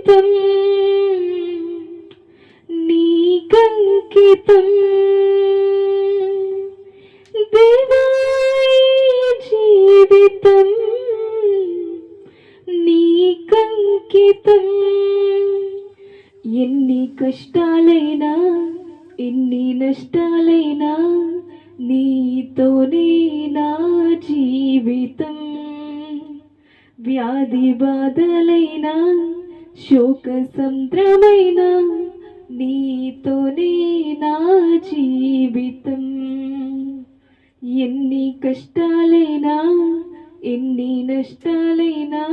జీవితం నీకంకితం దేవా జీవితం నీకంకితం ఎన్ని కష్టాలైనా ఎన్ని నష్టాలైనా నీతోనే నా జీవితం వ్యాధి బాధలైనా శోక సంద్రమైన నీతోనే నా జీవితం ఎన్ని కష్టాలైనా ఎన్ని నష్టాలైనా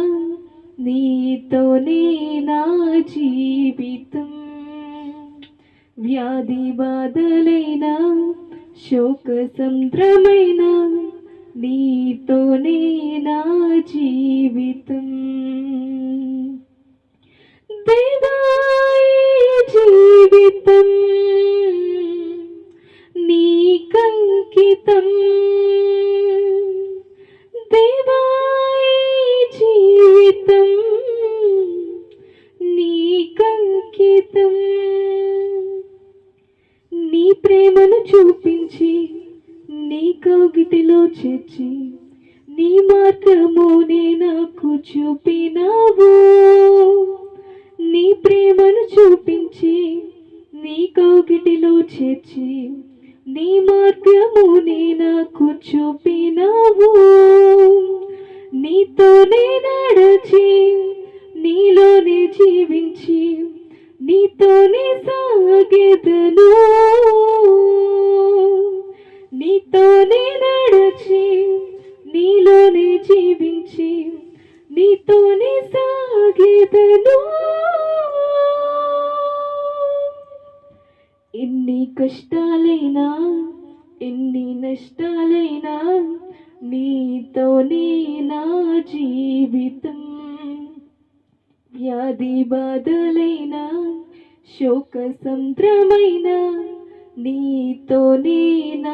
నీతోనే నా జీవితం వ్యాధి బాధలైనా శోక సంద్రమైన నీతోనే నా జీవితం దేవా జీవితం నీకంకితం దేవా జీవితం నీకంకితం నీ ప్రేమను చూపించి నీ కౌగిటిలో చేర్చి నీ మార్గమునే నాకు చూపినావు నీ ప్రేమను చూపించి నీ కౌగిటిలో చేర్చి నీ మార్గమునే నాకు చూపినావు నీతోనే నడచి నీలోనే జీవించి నీతోనే సాగెదను నీతోనే నడచి నీలోనే జీవించి నీతోనే సాగెదను ఎన్ని కష్టాలైనా ఎన్ని నష్టాలైనా నీతోనే నా జీవితం వ్యాధి బాధలైనా శోక సంద్రమైన నీతోనే నా